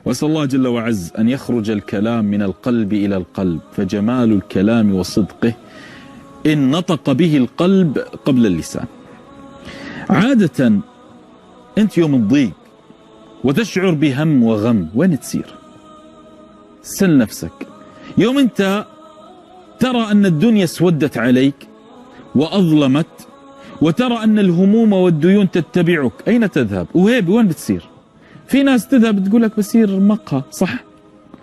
وأسأل الله جل وعز أن يخرج الكلام من القلب إلى القلب، فجمال الكلام وصدقه إن نطق به القلب قبل اللسان. عادة أنت يوم الضيق وتشعر بهم وغم وين تسير؟ سل نفسك. يوم أنت ترى أن الدنيا اسودت عليك وأظلمت، وترى أن الهموم والديون تتبعك، أين تذهب؟ وين بتسير؟ في ناس تذهب تقول لك بسير مقهى، صح؟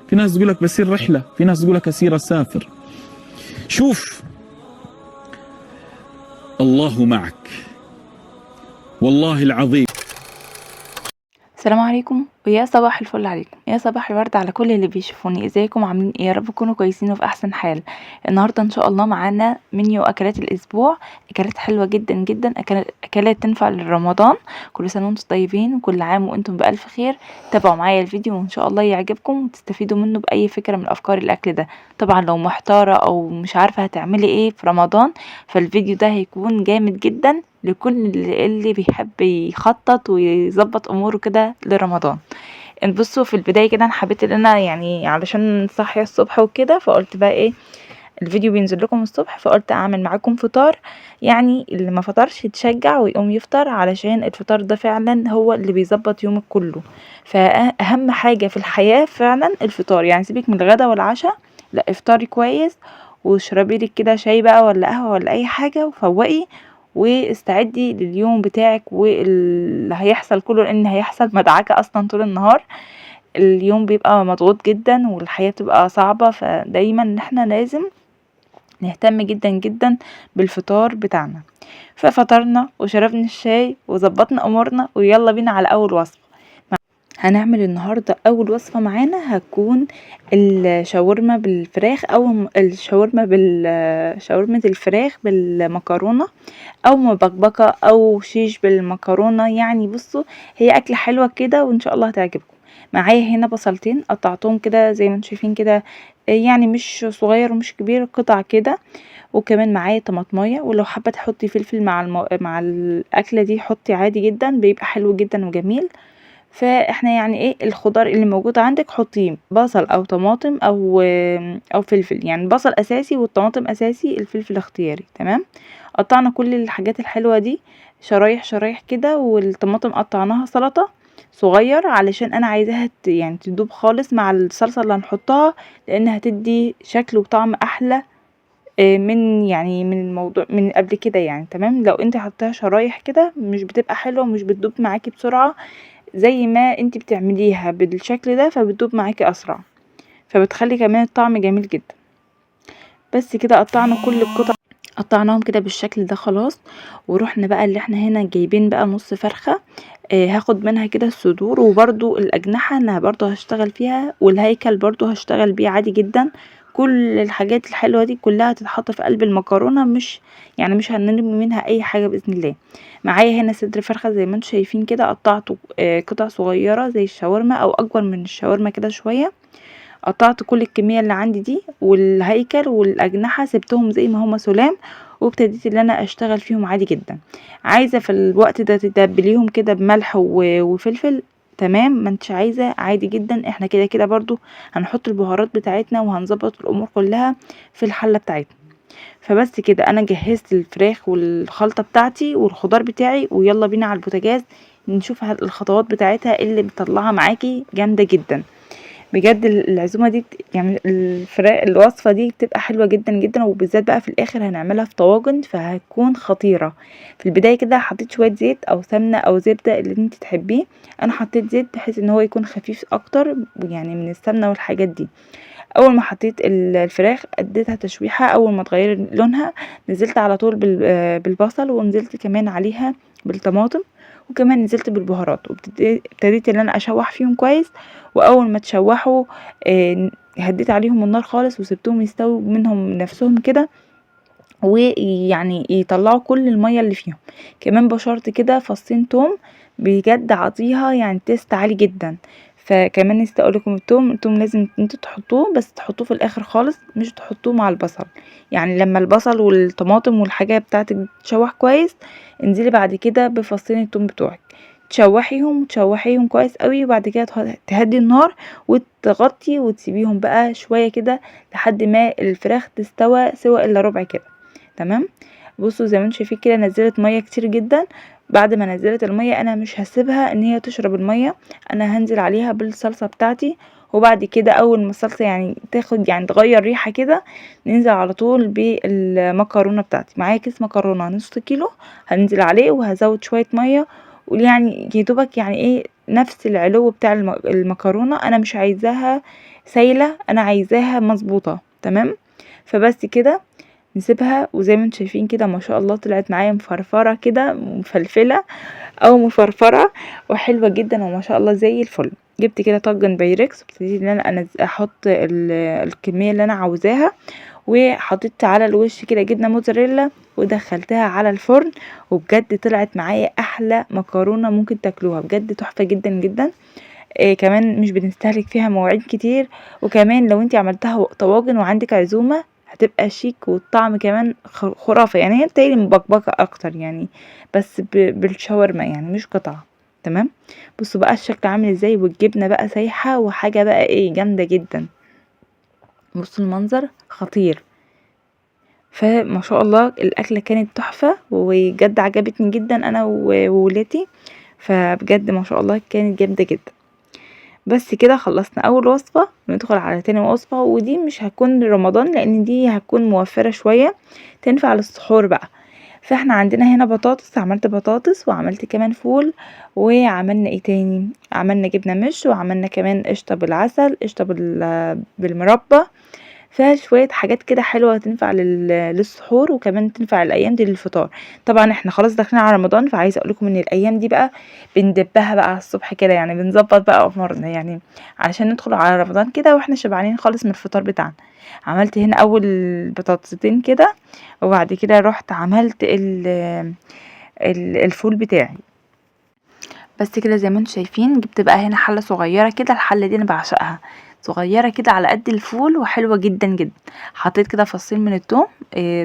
في ناس تقول لك بسير رحلة، في ناس تقول لك أسير أسافر. شوف، الله معك والله العظيم. السلام عليكم ويا صباح الفل عليكم، يا صباح الورد على كل اللي بيشوفوني. ازيكم عاملين ايه؟ يا رب تكونوا كويسين وفي احسن حال. النهارده ان شاء الله معانا منيو اكلات الاسبوع، اكلات حلوه جدا جدا، اكلات تنفع لرمضان. كل سنه وانتم طيبين وكل عام وانتم بالف خير. تابعوا معايا الفيديو وان شاء الله يعجبكم وتستفيدوا منه باي فكره من افكار الاكل ده. طبعا لو محتاره او مش عارفه هتعملي ايه في رمضان، فالفيديو ده هيكون جامد جدا لكل اللي بيحب يخطط ويظبط اموره كده لرمضان. بصوا، في البدايه كده انا حبيت ان انا يعني علشان صاحيه الصبح وكده، فقلت بقى ايه، الفيديو بينزل لكم الصبح، فقلت اعمل معاكم فطار. يعني اللي ما فطرش يتشجع ويقوم يفطر، علشان الفطار ده فعلا هو اللي بيظبط يومك كله. فاهم حاجه في الحياه فعلا الفطار، يعني سيبك من الغدا والعشاء، لا افطري كويس واشربي لك كده شاي بقى ولا قهوه ولا اي حاجه وفوقي واستعدي لليوم بتاعك واللي هيحصل كله، لان هيحصل مدعكه اصلا طول النهار. اليوم بيبقى مضغوط جدا والحياه بتبقى صعبه، فدايما احنا لازم نهتم جدا جدا بالفطار بتاعنا. ففطرنا وشربنا الشاي وظبطنا امورنا ويلا بينا على اول وصفه. هنعمل النهاردة أول وصفة معانا هتكون الشاورما بالفراخ، أو شاورمة الفراخ بالمكرونة، أو مبكبكة أو شيش بالمكرونة. يعني بصوا، هي أكلة حلوة كده وإن شاء الله هتعجبكم. معايا هنا بصلتين قطعتهم كده زي ما انتم شايفين كده، يعني مش صغير ومش كبير، قطع كده. وكمان معايا طماطمايه، ولو حابة تحطي فلفل مع الأكلة دي حطي عادي جدا، بيبقى حلو جدا وجميل. فاحنا يعني ايه، الخضار اللي موجود عندك حطيه، بصل او طماطم او فلفل. يعني البصل اساسي والطماطم اساسي، الفلفل اختياري. تمام. قطعنا كل الحاجات الحلوة دي شرايح شرايح كده، والطماطم قطعناها سلطة صغير علشان انا عايزاها يعني تدوب خالص مع الصلصة اللي هنحطها، لان هتدي شكل وطعم احلى من الموضوع من قبل كده. يعني تمام، لو انت حطيها شرايح كده مش بتبقى حلوة ومش بتدوب معاكي بسرعة زي ما انت بتعمليها بالشكل ده، فبتدوب معاكي اسرع، فبتخلي كمان الطعم جميل جدا. بس كده قطعنا كل القطع، قطعناهم كده بالشكل ده خلاص. ورحنا بقى اللي احنا هنا جايبين بقى نص فرخة، هاخد منها كده الصدور، وبرضو الاجنحة انا برضو هشتغل فيها، والهيكل برضو هشتغل بيه عادي جدا. كل الحاجات الحلوة دي كلها تتحط في قلب المكرونة، مش هنرمي منها اي حاجة بإذن الله. معايا هنا صدر فرخة زي ما انتم شايفين كده، قطعته قطع صغيرة زي الشاورما او اكبر من الشاورما كده شوية. قطعت كل الكمية اللي عندي دي، والهيكل والاجنحة سبتهم زي ما هما سلام، وابتديت ان انا اشتغل فيهم عادي جدا. عايزة في الوقت ده تتبليهم كده بملح وفلفل، تمام. ما انتش عايزة عادي جدا، احنا كده كده برضو هنحط البهارات بتاعتنا وهنظبط الامور كلها في الحلة بتاعتنا. فبس كده انا جهزت الفراخ والخلطة بتاعتي والخضار بتاعي، ويلا بينا على البوتاجاز نشوف الخطوات بتاعتها اللي بتطلعها معاكي جامدة جدا. بجد العزومه دي يعني الوصفه دي بتبقى حلوه جدا جدا، وبالذات بقى في الاخر هنعملها في طواجن فهتكون خطيره. في البدايه كده حطيت شويه زيت او سمنه او زبده اللي انت تحبيه. انا حطيت زيت بحيث ان هو يكون خفيف اكتر يعني من السمنه والحاجات دي. اول ما حطيت الفراخ اديتها تشويحه، اول ما تغير لونها نزلت على طول بالبصل، ونزلت كمان عليها بالطماطم، وكمان نزلت بالبهارات، وابتديت ان انا اشوح فيهم كويس. واول ما تشوحوا هديت عليهم النار خالص وسبتهم يستووا منهم نفسهم كده، ويعني يطلعوا كل المية اللي فيهم. كمان بشرت كده فصين توم، بجد عطيها يعني تيست عالي جدا. فكمان نسيت اقولكم، التوم لازم انتوا تحطوه، بس تحطوه في الاخر خالص، مش تحطوه مع البصل. يعني لما البصل والطماطم والحاجه بتاعتك تشوح كويس، انزلي بعد كده بفصين التوم بتوعك. تشوحيهم كويس قوي، وبعد كده تهدي النار وتغطي وتسيبيهم بقى شويه كده لحد ما الفراخ تستوى سوا الا ربع كده. تمام. بصوا زي ما انتم شايفين كده نزلت ميه كتير جدا. بعد ما نزلت الميه انا مش هسيبها ان هي تشرب الميه، انا هنزل عليها بالصلصه بتاعتي، وبعد كده اول ما الصلصه يعني تاخد يعني تغير ريحه كده ننزل على طول بالمكرونه بتاعتي. معايا كيس مكرونه نص كيلو، هنزل عليه وهزود شويه ميه، ويعني يدوبك يعني ايه نفس العلو بتاع المكرونه، انا مش عايزاها سايله، انا عايزاها مظبوطه. تمام. فبس كده نسيبها، وزي ما انتم شايفين كده ما شاء الله طلعت معايا مفرفره كده، مفلفله او مفرفره وحلوه جدا وما شاء الله زي الفل. جبت كده طاجن بايركس وابتديت ان انا احط الكميه اللي انا عاوزاها، وحطيت على الوش كده جبنه موتزاريلا ودخلتها على الفرن، وبجد طلعت معايا احلى مكرونه ممكن تاكلوها، بجد تحفه جدا جدا. كمان مش بنستهلك فيها مواعين كتير، وكمان لو انتي عملتها طواجن وعندك عزومة هتبقى شيك، والطعم كمان خرافة. يعني هي بتاعي مبكبكة اكتر يعني، بس بالشاورما يعني مش قطعة. تمام. بصوا بقى الشكل عامل ازاي، والجبنة بقى سايحة وحاجة بقى ايه جامدة جدا. بصوا المنظر خطير. فما شاء الله الاكلة كانت تحفة، وجد عجبتني جدا انا وولادي، فبجد ما شاء الله كانت جامدة جدا. بس كده خلصنا اول وصفة، ندخل على تاني وصفة، ودي مش هتكون رمضان لان دي هتكون موفرة شوية، تنفع للسحور بقى. فاحنا عندنا هنا بطاطس، عملت بطاطس وعملت كمان فول، وعملنا ايه تاني، عملنا جبنة مش، وعملنا كمان قشطة بالعسل، قشطة بالمربى. فيها شوية حاجات كده حلوة تنفع للسحور، وكمان تنفع الأيام دي للفطار. طبعا احنا خلاص داخلين على رمضان، فعايزة اقولكم ان الأيام دي بقى بندبها بقى على الصبح كده، يعني بنظبط بقى أمورنا يعني علشان ندخل على رمضان كده واحنا شبعانين خالص من الفطار بتاعنا. عملت هنا أول بطاطستين كده، وبعد كده رحت عملت الفول بتاعي. بس كده زي ما انتم شايفين جبت بقى هنا حلة صغيرة كده، الحلة دي انا بعشقها، صغيرة كده على قد الفول وحلوة جدا جدا. حطيت كده فصين من التوم،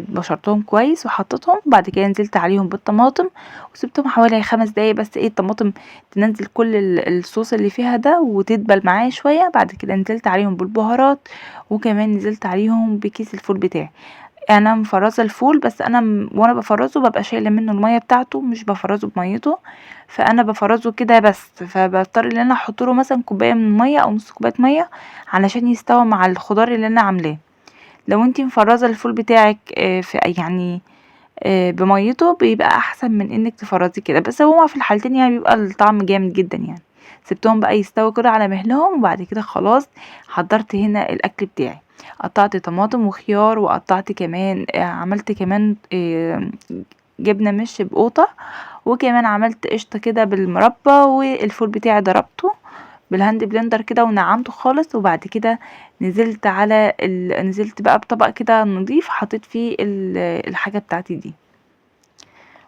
بشرتهم كويس وحطيتهم، وبعد كده نزلت عليهم بالطماطم وسبتهم حوالي 5 دقايق بس الطماطم تنزل كل الصوص اللي فيها ده وتدبل معايا شوية. بعد كده نزلت عليهم بالبهارات، وكمان نزلت عليهم بكيس الفول بتاعي. انا مفرزه الفول، بس انا وانا بفرزه ببقى شايله منه الميه بتاعته، مش بفرزه بميته، فانا بفرزه كده بس، فبضطر ان انا احط له مثلا كوبايه من الميه او نص كوبايه ميه علشان يستوى مع الخضار اللي انا عاملاه. لو انتي مفرزه الفول بتاعك في يعني بميته بيبقى احسن من انك تفرزيه كده، بس هو في الحالتين يعني بيبقى الطعم جامد جدا يعني. سبتهم بقى يستوي كده على مهلهم، وبعد كده خلاص حضرت هنا الاكل بتاعي. قطعت طماطم وخيار، وقطعت كمان عملت كمان جبنه مش بقوطه، وكمان عملت قشطه كده بالمربى، والفول بتاعي ضربته بالهاند بلندر كده ونعمته خالص، وبعد كده نزلت على نزلت بقى بطبق كده نضيف حطيت فيه الحاجه بتاعتي دي.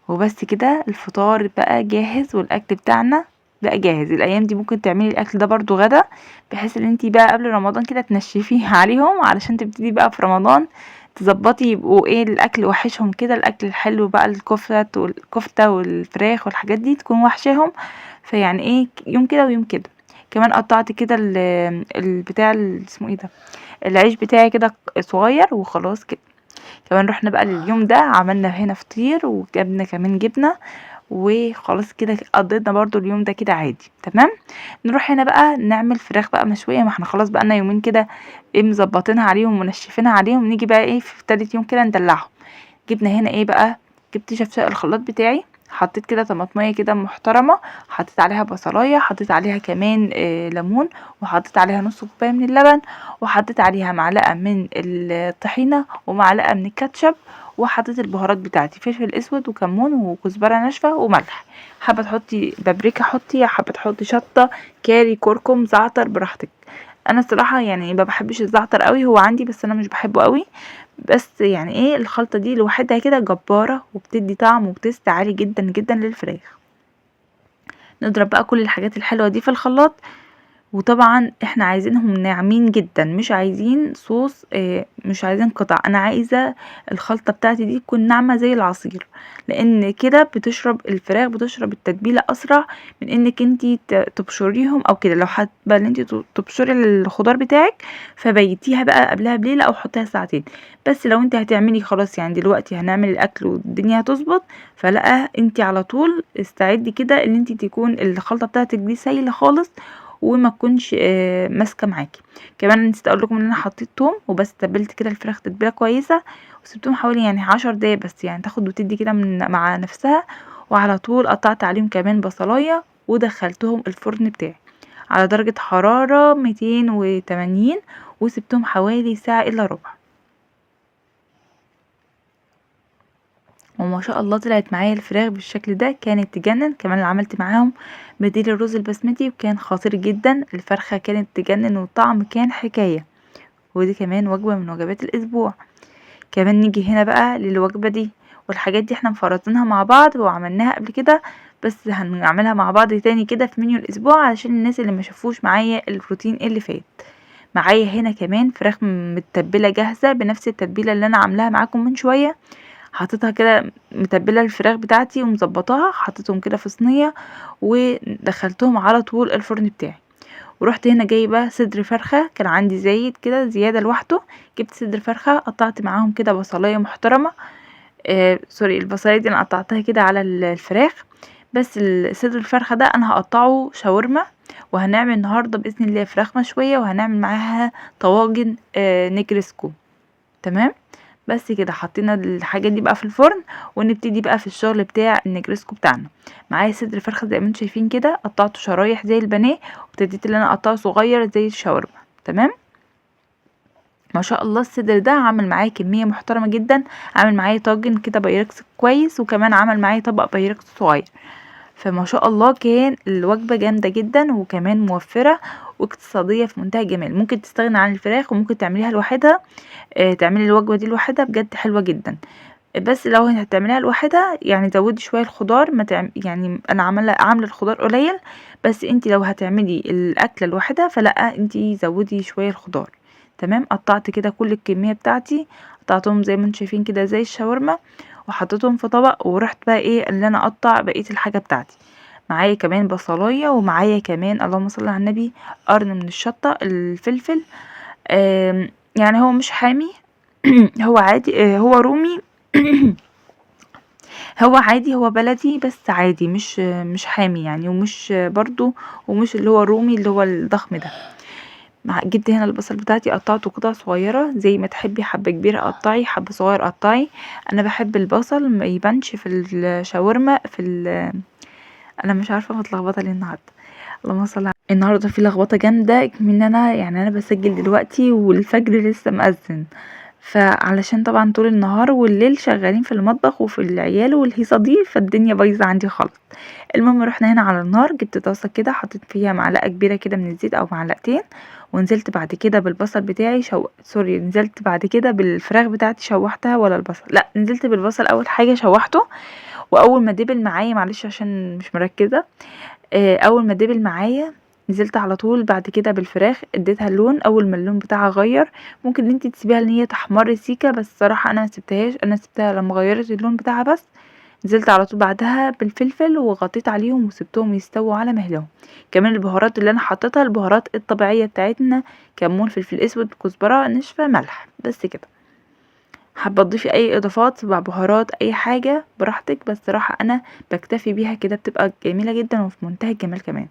وبس كده الفطار بقى جاهز، والاكل بتاعنا بقى جاهز. الايام دي ممكن تعملي الاكل ده برضو غدا، بحيث ان انتي بقى قبل رمضان كده تنشفيه عليهم علشان تبتدي بقى في رمضان تظبطي يبقوا ايه الاكل وحشهم كده، الاكل الحلو بقى الكفته والفراخ والحاجات دي تكون وحشهم. فيعني ايه يوم كده ويوم كده. كمان قطعت كده البتاع اسمه ايه ده، العيش بتاعي كده صغير وخلاص كده. كمان رحنا بقى لليوم ده عملنا هنا فطير وجبنا كمان جبنة، وخلاص كده قضينا برضو اليوم ده كده عادي. تمام. نروح هنا بقى نعمل فراخ بقى مشوية، ما احنا خلاص بقى لنا يومين كده ايه مظبطينها عليهم ومنشفينها عليهم، نيجي بقى ايه في تالت يوم كده ندلعهم. جبنا هنا ايه بقى، جبت شفشق الخلاط بتاعي، حطيت كده طماطمية كده محترمة، حطيت عليها بصلاية، حطيت عليها كمان ليمون، وحطيت عليها نص كوباية من اللبن، وحطيت عليها معلقة من الطحينة ومعلقة من الكاتشب، وحطيت البهارات بتاعتي فلفل اسود وكمون وكزبرة ناشفة وملح. حابة تحطي بابريكا حطي، حابة تحطي شطة كاري كركم زعتر براحتك. انا الصراحة يعني ما بحبش الزعتر قوي، هو عندي بس انا مش بحبه قوي. بس يعني ايه الخلطة دي لوحدها كده جبارة، وبتدي طعم وبتست عالي جدا جدا للفراخ. نضرب بقى كل الحاجات الحلوة دي في الخلاط، وطبعا احنا عايزينهم ناعمين جدا، مش عايزين صوص، مش عايزين قطع. انا عايزة الخلطة بتاعتي دي تكون ناعمة زي العصير، لان كده بتشرب الفراخ، بتشرب التتبيلة اسرع من انك انتي تبشريهم او كده. لو حابة ان انتي تبشري الخضار بتاعك فبيتيها بقى قبلها بليلة او حطيها ساعتين. بس لو انتي هتعملي خلاص يعني دلوقتي هنعمل الاكل والدنيا هتظبط، فلا انتي على طول استعدي كده ان انتي تكون الخلطة بتاعتك دي سايلة خالص وما تكونش ماسكه معاكي. كمان نسيت اقول لكم ان انا حطيت توم وبس، تبلت كده الفراخ تتبيله كويسه وسبتهم حوالي يعني 10 دقايق بس، يعني تاخد وتدي كده مع نفسها. وعلى طول قطعت عليهم كمان بصلايه ودخلتهم الفرن بتاعي على درجه حراره 280 وسبتهم حوالي ساعه الا ربع. وما شاء الله طلعت معايا الفراخ بالشكل ده، كانت تجنن. كمان اللي عملت معاهم بديل الرز البسمتي وكان خطير جدا. الفرخة كانت تجنن والطعم كان حكاية. ودي كمان وجبة من وجبات الأسبوع. كمان نيجي هنا بقى للوجبة دي، والحاجات دي احنا مفرطينها مع بعض وعملناها قبل كده، بس هنعملها مع بعض تاني كده في منيو الأسبوع علشان الناس اللي ما شافوش معايا الروتين اللي فات. معايا هنا كمان فراخ متبلة جاهزة بنفس التتبيلة اللي انا عاملاها معاكم من شوية. حطيتها كده متبلة الفراخ بتاعتي ومظبطاها، حطيتهم كده في صينية ودخلتهم على طول الفرن بتاعي. ورحت هنا جايبه صدر فرخه، كان عندي زايد كده زياده لوحده، جبت صدر فرخه قطعت معاهم كده بصلايه محترمه. سوري، البصلايه دي انا قطعتها كده على الفراخ. بس صدر الفرخه ده انا هقطعه شاورما، وهنعمل النهارده باذن الله فراخ مشويه وهنعمل معاها طواجن نجرسكو. تمام. بس كده حطينا الحاجات دي بقى في الفرن ونبتدي بقى في الشغل بتاع النجرسكو بتاعنا. معايا صدر فرخه زي ما انتم شايفين كده، قطعته شرايح زي البانيه وابتديت ان انا اقطعه صغير زي الشاورما. تمام. ما شاء الله الصدر ده عمل معايا كميه محترمه جدا، عمل معايا طاجن كده بايركس كويس، وكمان عمل معايا طبق بايركس صغير. فما شاء الله كان الوجبة جامدة جدا وكمان موفرة واقتصادية في منتهى الجمال. ممكن تستغنى عن الفراخ وممكن تعمليها لوحدها، تعملي الوجبة دي لوحدها بجد حلوة جدا. بس لو هتعمليها لوحدها يعني زودي شوية الخضار، ما يعني انا عاملة الخضار قليل، بس انتي لو هتعملي الاكلة لوحدها فلا انتي زودي شوية الخضار. تمام. قطعت كده كل الكمية بتاعتي، قطعتهم زي ما انتم شايفين كده زي الشاورما وحطيتهم في طبق، ورحت بقى ايه اللي انا اقطع بقية الحاجة بتاعتي. معايا كمان بصلاية ومعايا كمان اللهم صل على النبي قرن من الشطة الفلفل. يعني هو مش حامي هو عادي، هو رومي هو عادي، هو بلدي بس عادي، مش حامي يعني، ومش برضو ومش اللي هو الرومي اللي هو الضخم ده. جبت هنا البصل بتاعتي قطعته قطع صغيرة زي ما تحبي، حبة كبيرة قطعي، حبة صغير قطعي. انا بحب البصل ما يبانش في الشاورما انا مش عارفة متلخبطة ليه النهاردة. اللهم صل النهارده في لخبطه جامده من انا يعني انا بسجل دلوقتي والفجر لسه مأذن، فعلشان طبعا طول النهار والليل شغالين في المطبخ وفي العيال والهيصه دي، فالدنيا بايظه عندي خالص. المهم رحنا هنا على النار، جبت طاسه كده حطيت فيها معلقه كبيره كده من الزيت او معلقتين، ونزلت بعد كده بالبصل بتاعي سوري، نزلت بعد كده بالفراخ بتاعتي شوحتها، ولا البصل، لا نزلت بالبصل اول حاجه شوحته. واول ما دبل معايا، معلش عشان مش مركزه، اول ما دبل معايا نزلت على طول بعد كده بالفراخ، اديتها اللون. اول ما اللون بتاعها غير ممكن ان انت تسيبيها ان هي تحمر سيكه، بس صراحه انا ما سبتهاش، انا سبتها لما غيرت اللون بتاعها بس. نزلت على طول بعدها بالفلفل وغطيت عليهم وسبتهم يستووا على مهلهم. كمان البهارات اللي انا حطيتها البهارات الطبيعيه بتاعتنا، كمون، فلفل اسود، كزبره ناشفه، ملح، بس كده. حابه تضيفي اي اضافات مع بهارات اي حاجه براحتك، بس صراحه انا بكتفي بيها كده، بتبقى جميله جدا وفي منتهى الجمال كمان.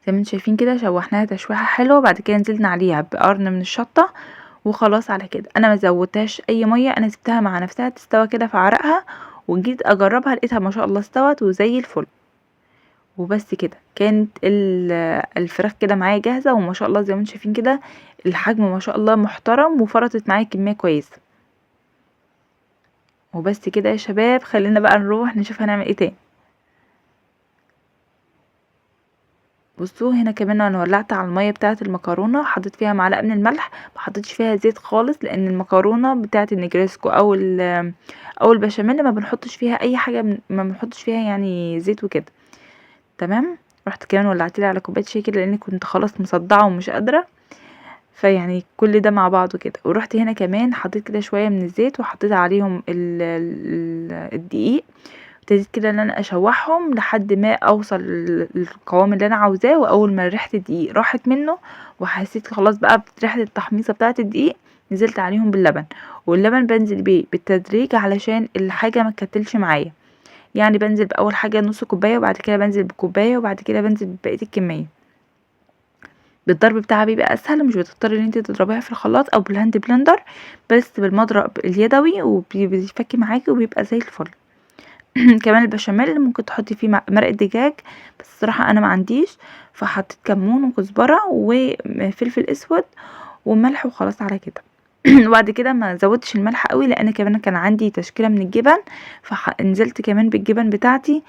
زي ما انتم شايفين كده شوحناها تشويحه حلوه، بعد كده نزلنا عليها بقرن من الشطه وخلاص. على كده انا ما زودتهاش اي ميه، انا سبتها مع نفسها تستوى كده في عرقها، وجيت اجربها لقيتها ما شاء الله استوت وزي الفل. وبس كده كانت الفراخ كده معايا جاهزه، وما شاء الله زي ما انتم شايفين كده الحجم ما شاء الله محترم، وفرطت معايا كميه كويسه. وبس كده يا شباب، خلينا بقى نروح نشوف هنعمل ايه تاني. بصوا هنا كمان انا ولعت على الميه بتاعه المكرونه، حطيت فيها معلقه من الملح، ما حطيتش فيها زيت خالص، لان المكرونه بتاعه النجريسكو او البشاميل ما بنحطش فيها اي حاجه ما بنحطش فيها يعني زيت وكده. تمام. رحت كمان ولعتلي على كوبايه شاي كده لاني كنت خلاص مصدعه ومش قادره، فيعني كل ده مع بعضه كده. ورحت هنا كمان حطيت كده شويه من الزيت وحطيت عليهم الدقيق، ابتديت كده ان انا اشوحهم لحد ما اوصل للقوام اللي انا عاوزاه. واول ما ريحه الدقيق راحت منه وحسيت خلاص بقى ريحه التحميصه بتاعه الدقيق، نزلت عليهم باللبن. واللبن بنزل بيه بالتدريج علشان الحاجه ما تكتلش معايا، يعني بنزل باول حاجه نص كوبايه وبعد كده بنزل بكوبايه وبعد كده بنزل ببقيه الكميه. بالضرب بتاعها بيبقى اسهل، مش بتضطري ان انت تضربيها في الخلاط او بالهاند بلندر، بس بالمضرب اليدوي وبيفك معاكي وبيبقى زي الفل. كمان البشاميل ممكن تحطي فيه مرقة دجاج، بس الصراحة انا ما عنديش، فحطيت كمون وكزبرة وفلفل اسود وملح وخلاص على كده. وبعد كده ما زودتش الملح قوي لان كمان كان عندي تشكيلة من الجبن، فنزلت كمان بالجبن بتاعتي،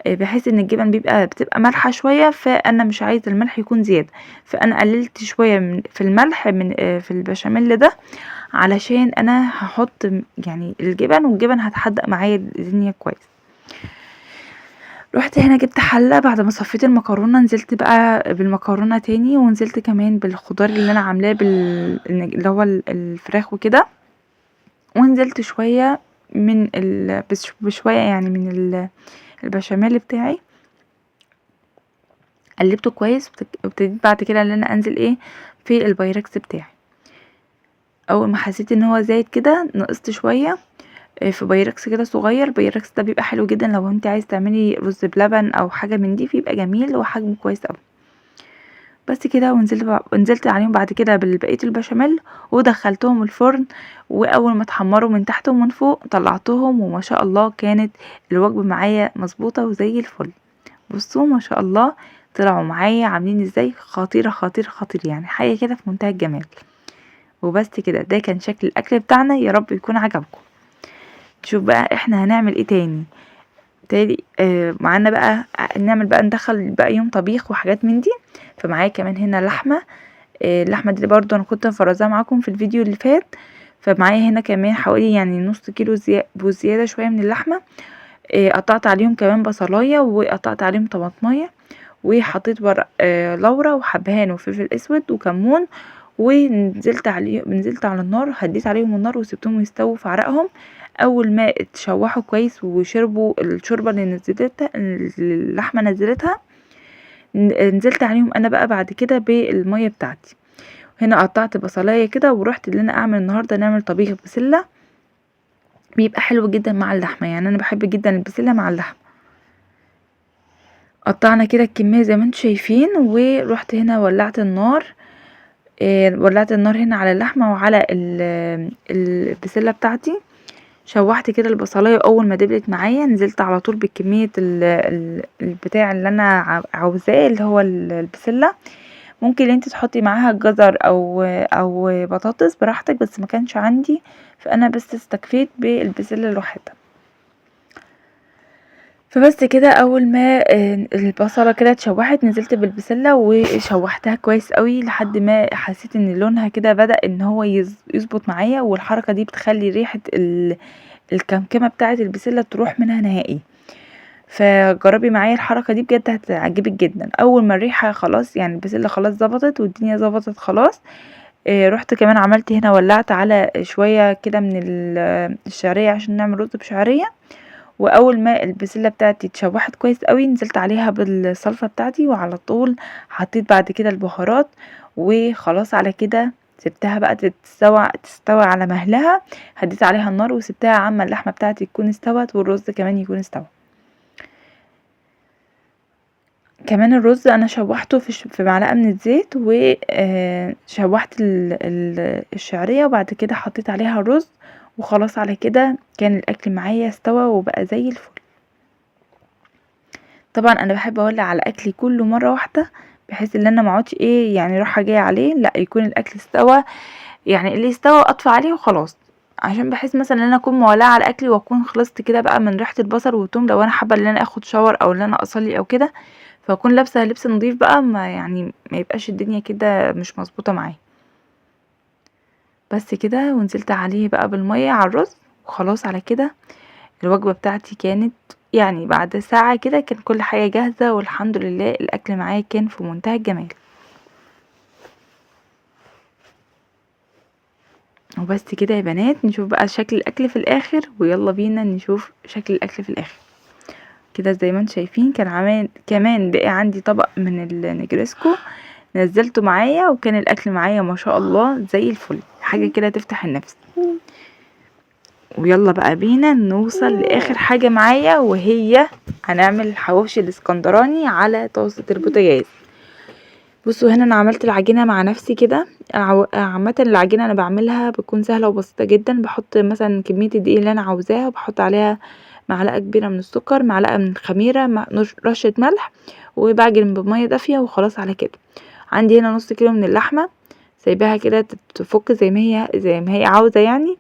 بحيث ان الجبن بتبقى مالحة شوية، فانا مش عايزة الملح يكون زيادة، فانا قللت شوية في الملح في البشاميل ده، علشان انا هحط يعني الجبن، والجبن هتحدق معايا الدنيا كويس. رحت هنا جبت حلة بعد ما صفيت المكرونة، نزلت بقى بالمكرونة تاني، ونزلت كمان بالخضار اللي انا عاملاه اللي هو الفراخ وكده، ونزلت شوية بشوية يعني من البشاميل بتاعي، قلبته كويس. وابتديت بعد كده ان انا انزل في البايركس بتاعي. اول ما حسيت ان هو زايد كده نقصت شوية في بايركس كده صغير. بايركس ده بيبقى حلو جدا لو انت عايز تعملي رز بلبن او حاجة من دي، بيبقى جميل وحجمه كويس اوي. بس كده، ونزلت عليهم بعد كده ببقية البشاميل ودخلتهم الفرن، واول ما اتحمروا من تحت ومن فوق طلعتهم، وما شاء الله كانت الوجبة معايا مظبوطة وزي الفل. بصوا ما شاء الله طلعوا معايا عاملين ازاي، خطيرة خطير خطير، يعني حاجة كده في منتهى الجمال. وبس كده، ده كان شكل الاكل بتاعنا، يا رب يكون عجبكم. نشوف بقى احنا هنعمل ايه تاني معانا بقى، نعمل بقى ندخل بقى يوم طبيخ وحاجات من دي. فمعايا كمان هنا لحمة، اللحمة دي برضو انا كنت مفرزاها معاكم في الفيديو اللي فات. فمعايا هنا كمان حوالي يعني نص كيلو وزيادة شوية من اللحمة. قطعت عليهم كمان بصلاية، وقطعت عليهم طماطمية، وحطيت ورق لورا وحبهان وفلفل اسود وكمون، ونزلت على النار، هديت عليهم النار وسبتهم يستووا في عرقهم. اول ما اتشوحوا كويس وشربوا الشوربه اللي اللحمه نزلتها، نزلت عليهم انا بقى بعد كده بالميه بتاعتي. هنا قطعت بصلايه كده، ورحت اللي انا اعمل النهارده نعمل طبيخ بسله، بيبقى حلو جدا مع اللحمه، يعني انا بحب جدا البسله مع اللحمه. قطعنا كده الكميه زي ما انتم شايفين، ورحت هنا ولعت النار. ولعت النار هنا على اللحمه وعلى البسله بتاعتي. شوحت كده البصلايه، اول ما دبلت معايا نزلت على طول بكميه البتاع اللي انا عاوزاه، اللي هو البسله. ممكن انت تحطي معاها جزر او بطاطس براحتك، بس ما كانش عندي، فانا بس استكفيت بالبسله لوحدها. فبس كده، اول ما البصله كده اتشوحت نزلت بالبسله وشوحتها كويس قوي لحد ما حسيت ان لونها كده بدأ ان هو يظبط معايا. والحركه دي بتخلي ريحه الكمكمه بتاعه البسله تروح منها نهائي، فجربي معايا الحركه دي بجد هتعجبك جدا. اول ما الريحه خلاص، يعني البسله خلاص ظبطت والدنيا ظبطت خلاص، رحت كمان عملت هنا، ولعت على شويه كده من الشعريه عشان نعمل رز بشعريه. واول ما البسله بتاعتي اتشوحت كويس قوي نزلت عليها بالصلصه بتاعتي، وعلى طول حطيت بعد كده البهارات، وخلاص على كده سبتها بقى تستوى على مهلها. هديت عليها النار وسبتها عما اللحمه بتاعتي تكون استوت والرز كمان يكون استوى. كمان الرز انا شوحته في معلقه من الزيت، وشوحت الشعريه، وبعد كده حطيت عليها الرز، وخلاص على كده كان الاكل معايا استوى وبقى زي الفل. طبعا انا بحب اولع على اكلي كله مره واحده، بحيث ان انا ما اقعدش يعني رايحه جايه عليه، لا يكون الاكل استوى، يعني اللي استوى اطفي عليه وخلاص، عشان بحس مثلا ان انا اكون مولعه على اكلي واكون خلصت كده بقى من ريحه البصل والثوم، لو انا حابه ان انا اخد شاور او ان انا اصلي او كده، فاكون لابسه لبس نظيف بقى، ما يبقاش الدنيا كده مش مظبوطه معايا. بس كده، ونزلت عليه بقى بالميه على الرز، وخلاص على كده الوجبه بتاعتي كانت يعني بعد ساعة كده كان كل حاجة جاهزة، والحمد لله الأكل معايا كان في منتهى الجمال. وبس كده يا بنات، نشوف بقى شكل الأكل في الآخر، ويلا بينا نشوف شكل الأكل في الآخر. كده زي ما انتم شايفين كمان بقى عندي طبق من النجريسكو نزلته معايا، وكان الأكل معايا ما شاء الله زي الفل، حاجة كده تفتح النفس. ويلا بقى بينا نوصل لاخر حاجة معايا، وهي هنعمل الحواوشي الاسكندراني على طاسة البوتاجاز. بصوا هنا انا عملت العجينة مع نفسي كده. عامة العجينة انا بعملها بتكون سهلة وبسيطة جدا. بحط مثلا كمية الدقيق اللي انا عاوزاها، وبحط عليها معلقة كبيرة من السكر، معلقة من الخميرة، مع رشة ملح، وبعجن بمية دافية، وخلاص على كده. عندي هنا نص كيلو من اللحمة، سايباها كده تفك زي ما هي عاوزة يعني.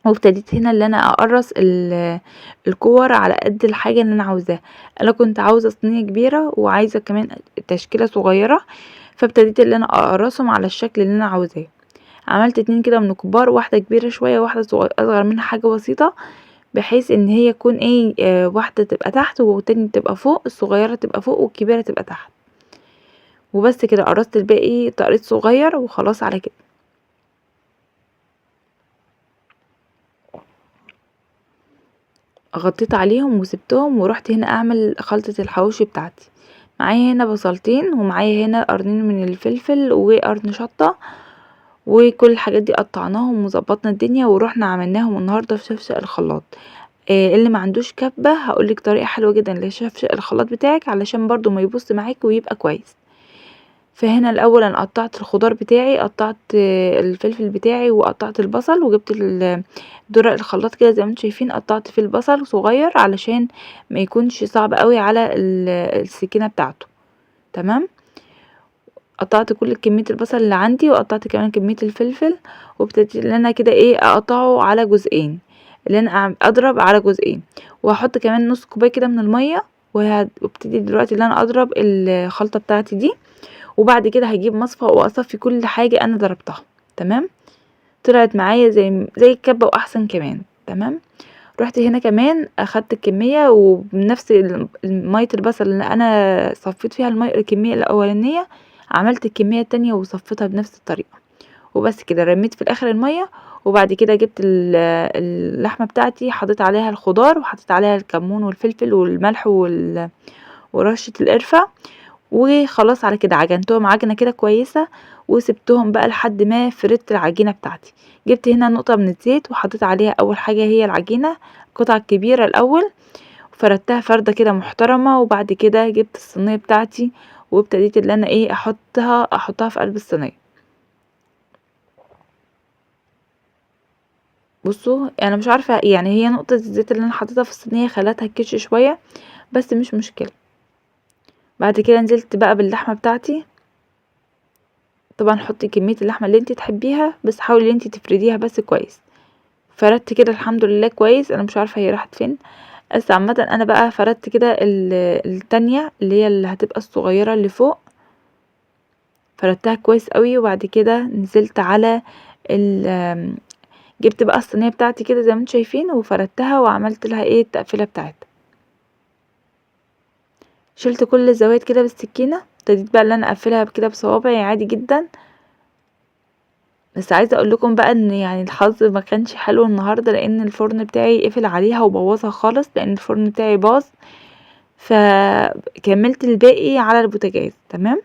وابتديت هنا اللي انا اقرص الكور على قد الحاجة اللي انا عاوزاها. انا كنت عاوزة صينية كبيرة، وعايزة كمان تشكيلة صغيرة، فابتديت اللي انا اقرصهم على الشكل اللي انا عاوزاه. عملت 2 كده من الكبار، واحدة كبيرة شوية، واحدة اصغر منها حاجة بسيطة، بحيث ان هي تكون ايه، واحدة تبقى تحت والتانية تبقى فوق، الصغيرة تبقى فوق والكبيرة تبقى تحت. وبس كده قرصت الباقي تقريص صغير، وخلاص على كده. غطيت عليهم وسبتهم، ورحت هنا اعمل خلطة الحواوشي بتاعتي. معايا هنا بصلتين، ومعايا هنا قرنين من الفلفل، وقرن شطة، وكل الحاجات دي قطعناهم وظبطنا الدنيا، ورحنا عملناهم النهارده في شفشق الخلاط. اللي ما عندوش كبة هقولك طريقة حلوة جدا لشفشق الخلاط بتاعك، علشان برضو ما يبص معاك ويبقى كويس. فهنا الاول انا قطعت الخضار بتاعي، قطعت الفلفل بتاعي، وقطعت البصل، وجبت درق الخلاط كده زي ما انتم شايفين. قطعت فيه البصل صغير علشان ما يكونش صعب قوي على السكينة بتاعته. تمام. قطعت كل كمية البصل اللي عندي، وقطعت كمان كمية الفلفل، وابتديت ان انا كده ايه اقطعه على جزئين، اللي انا اضرب على جزئين. وهحط كمان نص كوبايه كده من الميه، وابتدي دلوقتي ان انا اضرب الخلطه بتاعتي دي. وبعد كده هجيب مصفى واصفي كل حاجة انا ضربتها. تمام. طلعت معايا زي الكبة واحسن كمان. تمام. رحت هنا كمان اخدت الكمية، وبنفس مية البصل اللي انا صفيت فيها الكمية الاولانية، عملت الكمية التانية وصفيتها بنفس الطريقة. وبس كده رميت في الاخر المية. وبعد كده جبت اللحمة بتاعتي، حطيت عليها الخضار، وحطيت عليها الكمون والفلفل والملح ورشة القرفة. وخلاص على كده عجنتهم عجنة كده كويسة، وسبتهم بقى لحد ما فردت العجينة بتاعتي. جبت هنا نقطة من الزيت، وحطيت عليها اول حاجة هي العجينة، القطعة الكبيرة الاول، وفردتها فردة كده محترمة. وبعد كده جبت الصينية بتاعتي، وابتديت اللي انا ايه احطها في قلب الصينية. بصوا انا مش عارفة يعني هي نقطة الزيت اللي انا حطيتها في الصينية خلتها تكش شوية، بس مش مشكلة. بعد كده نزلت بقى باللحمة بتاعتي. طبعا حطي كمية اللحمة اللي انت تحبيها، بس حاولي انت تفرديها بس كويس. فردت كده الحمد لله كويس. انا مش عارفة هي راحت فين، بس عامة انا بقى فردت كده التانية اللي هي اللي هتبقى الصغيرة اللي فوق، فردتها كويس قوي. وبعد كده نزلت على جبت بقى الصينية بتاعتي كده زي ما انتم شايفين، وفردتها وعملت لها ايه التقفيلة بتاعتها. شلت كل الزوايد كده بالسكينة، ابتديت بقى اللي انا اقفلها كده بصوابعي عادي جدا. بس عايزة اقول لكم بقى ان يعني الحظ ما كانش حلو النهارده، لان الفرن بتاعي قفل عليها وبوظها خالص، لان الفرن بتاعي باظ. فكملت الباقي على البوتاجاز. تمام.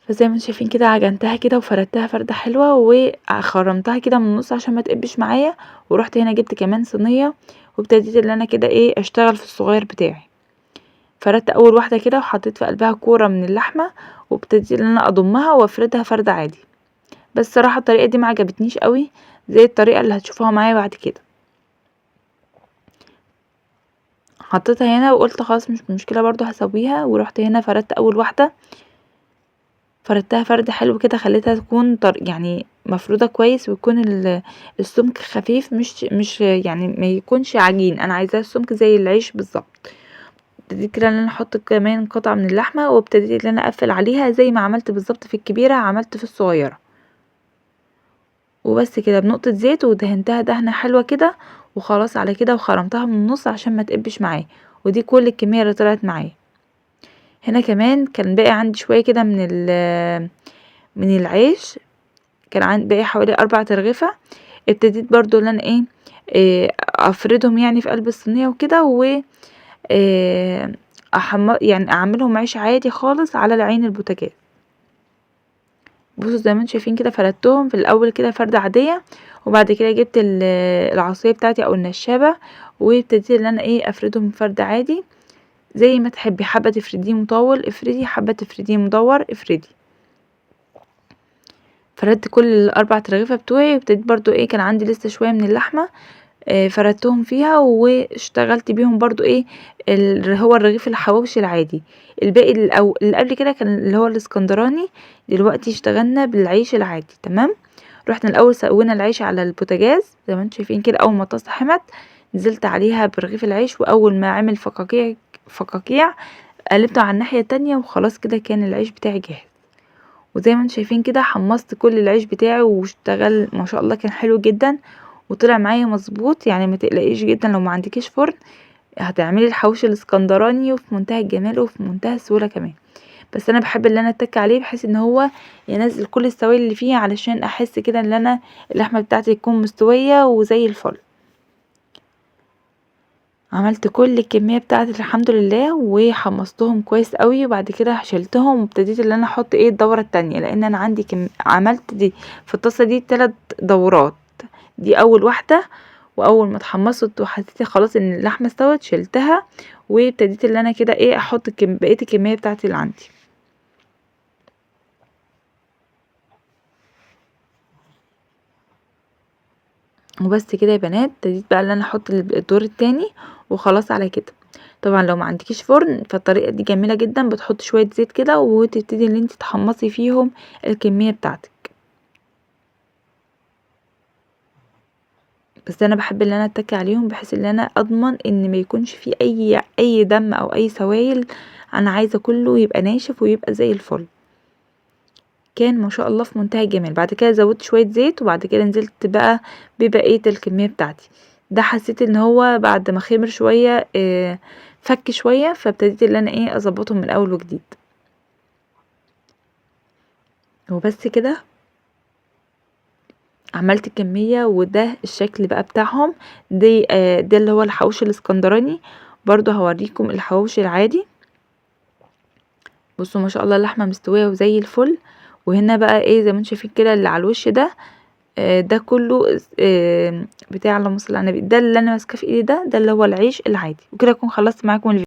فزي ما انتم شايفين كده عجنتها كده وفردتها فردة حلوة، وخرمتها كده من النص عشان ما تقبش معايا. ورحت هنا جبت كمان صينية، وابتديت ان انا كده ايه اشتغل في الصغير بتاعي. فردت اول واحدة كده، وحطيت في قلبها كورة من اللحمة، وابتديت ان انا اضمها وافردها فردة عادي. بس صراحة الطريقة دي ما عجبتنيش قوي زي الطريقة اللي هتشوفوها معايا بعد كده. حطيتها هنا وقلت خلاص مش مشكلة برضو هسويها. ورحت هنا فردت اول واحدة، فردتها فرد حلو كده، خليتها تكون يعني مفروضة كويس، ويكون السمك خفيف، مش يعني ما يكونش عجين. انا عايزاه السمك زي العيش بالظبط. ابتديت كده ان انا احط كمان قطعة من اللحمة، وابتديت ان انا اقفل عليها زي ما عملت بالظبط في الكبيرة عملت في الصغيرة. وبس كده بنقطة زيت، ودهنتها دهنة حلوة كده، وخلاص على كده، وخرمتها من النص عشان ما تقبش معايا. ودي كل الكمية اللي طلعت معايا. هنا كمان كان باقي عندي شوية كده من العيش، كان عندي باقي حوالي 4 ترغفة. ابتديت برضو ان انا افردهم يعني في قلب الصينية وكده، و يعني اعملهم عيش عادي خالص على العين البوتاجاز. بصوا زي ما انتم شايفين كده، فردتهم في الاول كده فردة عادية، وبعد كده جبت العصاية بتاعتي او النشابة، وابتديت ان انا افردهم فرد عادي زي ما تحبي. حابة تفرديه مطول افردي، حابة تفرديه مدور افردي. فردت كل ال4 ترغيفة بتوعي، وابتديت برضو كان عندي لسه شوية من اللحمة فردتهم فيها، واشتغلت بيهم برضو هو الرغيف الحواوشي العادي. الباقي اللي قبل كده كان اللي هو الاسكندراني. دلوقتي اشتغلنا بالعيش العادي. تمام. رحنا الاول سوينا العيش على البوتاجاز زي ما انتم شايفين كده. اول ما الطاسه حمت نزلت عليها برغيف العيش، واول ما عمل فقاقيع قلبته على الناحيه التانية، وخلاص كده كان العيش بتاعي جاهز. وزي ما انتم شايفين كده حمصت كل العيش بتاعي واشتغل ما شاء الله، كان حلو جدا وطلع معايا مظبوط. يعني ما تقلقيش جدا لو ما عندكيش فرن، هتعملي الحواوشي الاسكندراني وفي منتهى الجمال وفي منتهى السهوله كمان. بس انا بحب ان انا اتك عليه بحيث ان هو ينزل كل السوائل اللي فيه، علشان احس كده ان انا اللحمه بتاعتي تكون مستويه وزي الفل. عملت كل الكميه بتاعتي الحمد لله، وحمصتهم كويس قوي، وبعد كده شلتهم وابتديت ان انا احط الدوره التانية، لان انا عندي عملت دي في الطاسه دي 3 دورات. دي اول واحده، واول ما اتحمصت وحسيت خلاص ان اللحمه استوت شلتها، وابتديت ان انا كده احط بقيه الكميه بتاعتي اللي عندي. وبس كده يا بنات، ابتديت بقى ان انا احط الدور التاني، وخلاص على كده. طبعا لو ما عندكيش فرن فالطريقه دي جميله جدا، بتحطي شويه زيت كده وتبتدي ان انت تحمصي فيهم الكميه بتاعتك. بس انا بحب ان انا اتكي عليهم بحيث ان انا اضمن ان ما يكونش فيه اي دم او اي سوائل. انا عايزه كله يبقى ناشف ويبقى زي الفل. كان ما شاء الله في منتهى الجمال. بعد كده زودت شويه زيت، وبعد كده نزلت بقى ببقيه الكميه بتاعتي. ده حسيت ان هو بعد ما خمر شويه فك شويه، فابتديت ان انا اظبطهم من اول وجديد. وبس كده عملت كمية، وده الشكل بقى بتاعهم. ده اللي هو الحواوشي الاسكندراني. برضو هوريكم الحواوشي العادي. بصوا ما شاء الله اللحمة مستوية وزي الفل. وهنا بقى زي ما انتم شايفين كده اللي على الوش ده ده كله بتاع اللهم صل على النبي، ده اللي انا ماسكاه في ايدي، ده اللي هو العيش العادي. وكده اكون خلصت معاكم الفيديو.